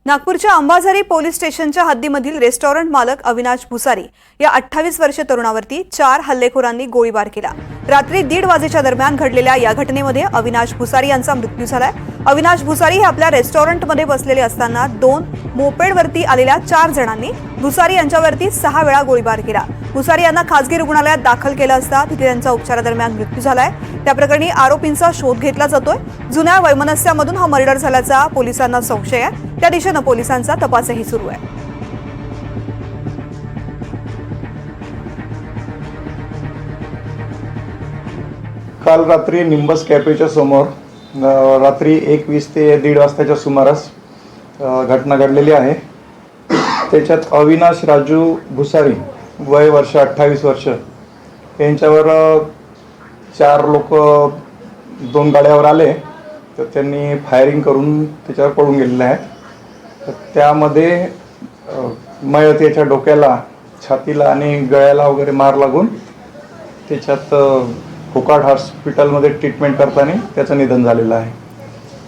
नागपूरच्या अंबाझरी पोलीस स्टेशनच्या हद्दीमधील रेस्टॉरंट मालक अविनाश भुसारी या 28 वर्षीय तरुणावरती 4 हल्लेखोरांनी गोळीबार केला। रात्री 1:30 वाजेच्या दरम्यान घडलेल्या या घटनेमध्ये अविनाश भुसारी यांचा मृत्यू झालाय। अविनाश भुसारी हे आपल्या रेस्टॉरंटमध्ये बसलेले असताना 2 मोपेडवरती आलेल्या 4 जणांनी भुसारी यांच्यावरती 6 वेळा गोळीबार केला। भुसारी यांना खासगी रुग्णालयात दाखल केलं असता तिथे त्यांचा उपचारादरम्यान मृत्यू झालाय। त्या प्रकरणी आरोपींचा शोध घेतला जातोय। जुन्या वैमनस्यामधून हा मर्डर झाल्याचा पोलिसांना संशय आहे। त्या दिशेने पोलिसांचा तपासही सुरू आहे। काल रात्री निंबस कॅफेच्या समोर रात्री 1:20 ते 1:30 वाजताच्या सुमारास घटना घडलेली आहे। त्याच्यात अविनाश राजू भुसारी वय वर्ष 28 वर्ष यांच्यावर 4 लोक 2 गाड्यावर आले तर त्यांनी फायरिंग करून त्याच्यावर पळून गेलेले आहेत। त्यामध्ये मयतीच्या डोक्याला, छातीला आणि गळ्याला वगैरे मार लागून त्याच्यात फोकाट हॉस्पिटलमध्ये ट्रीटमेंट करताना त्याचं निधन झालेलं आहे।